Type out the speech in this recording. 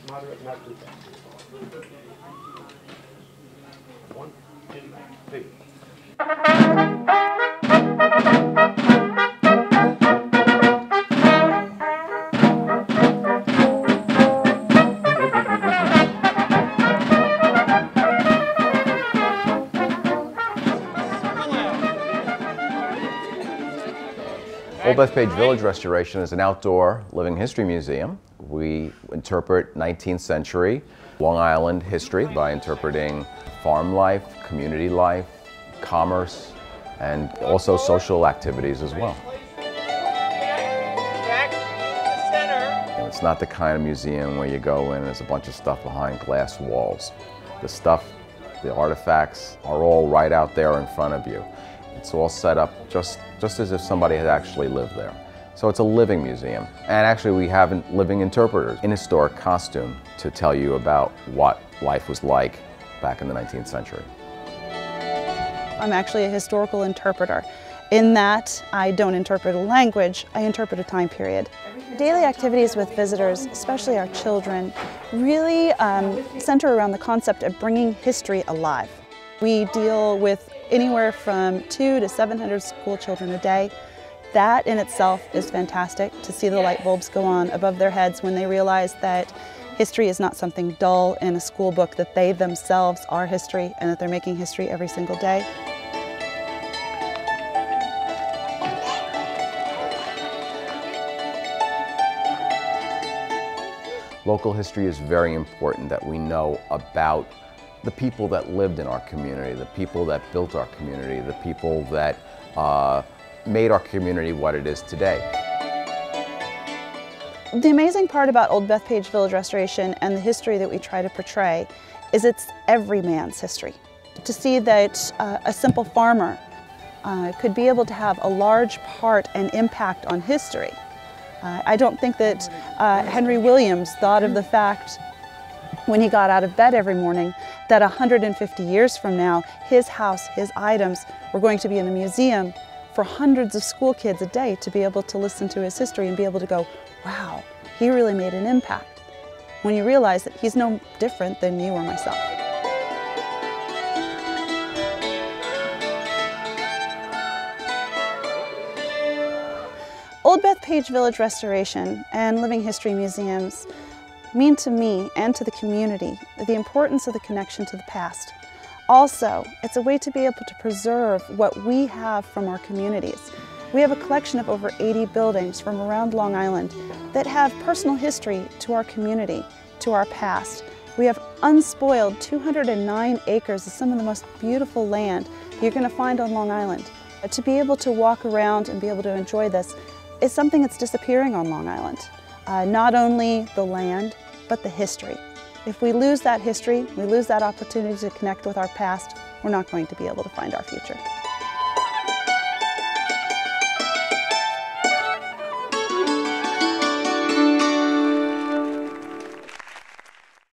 Moderate, not too fast. 1, 2, 3. Old Bethpage Village Restoration is an outdoor living history museum. We interpret 19th century Long Island history by interpreting farm life, community life, commerce, and also social activities as well. It's not the kind of museum where you go in and there's a bunch of stuff behind glass walls. The stuff, the artifacts are all right out there in front of you. It's all set up just as if somebody had actually lived there. So it's a living museum. And actually we have living interpreters in historic costume to tell you about what life was like back in the 19th century. I'm actually a historical interpreter. In that, I don't interpret a language, I interpret a time period. Daily activities with visitors, especially our children, really center around the concept of bringing history alive. We deal with anywhere from 200 to 700 school children a day. That in itself is fantastic, to see the light bulbs go on above their heads when they realize that history is not something dull in a school book, that they themselves are history and that they're making history every single day. Local history is very important, that we know about the people that lived in our community, the people that built our community, the people that made our community what it is today. The amazing part about Old Bethpage Village Restoration and the history that we try to portray is it's every man's history. To see that a simple farmer could be able to have a large part and impact on history. I don't think that Henry Williams thought of the fact when he got out of bed every morning that 150 years from now, his house, his items were going to be in a museum for hundreds of school kids a day to be able to listen to his history and be able to go, wow, he really made an impact. When you realize that he's no different than you or myself. Old Bethpage Village Restoration and Living History Museums mean to me and to the community the importance of the connection to the past. Also, it's a way to be able to preserve what we have from our communities. We have a collection of over 80 buildings from around Long Island that have personal history to our community, to our past. We have unspoiled 209 acres of some of the most beautiful land you're going to find on Long Island. To be able to walk around and be able to enjoy this is something that's disappearing on Long Island. Not only the land, but the history. If we lose that history, we lose that opportunity to connect with our past, we're not going to be able to find our future.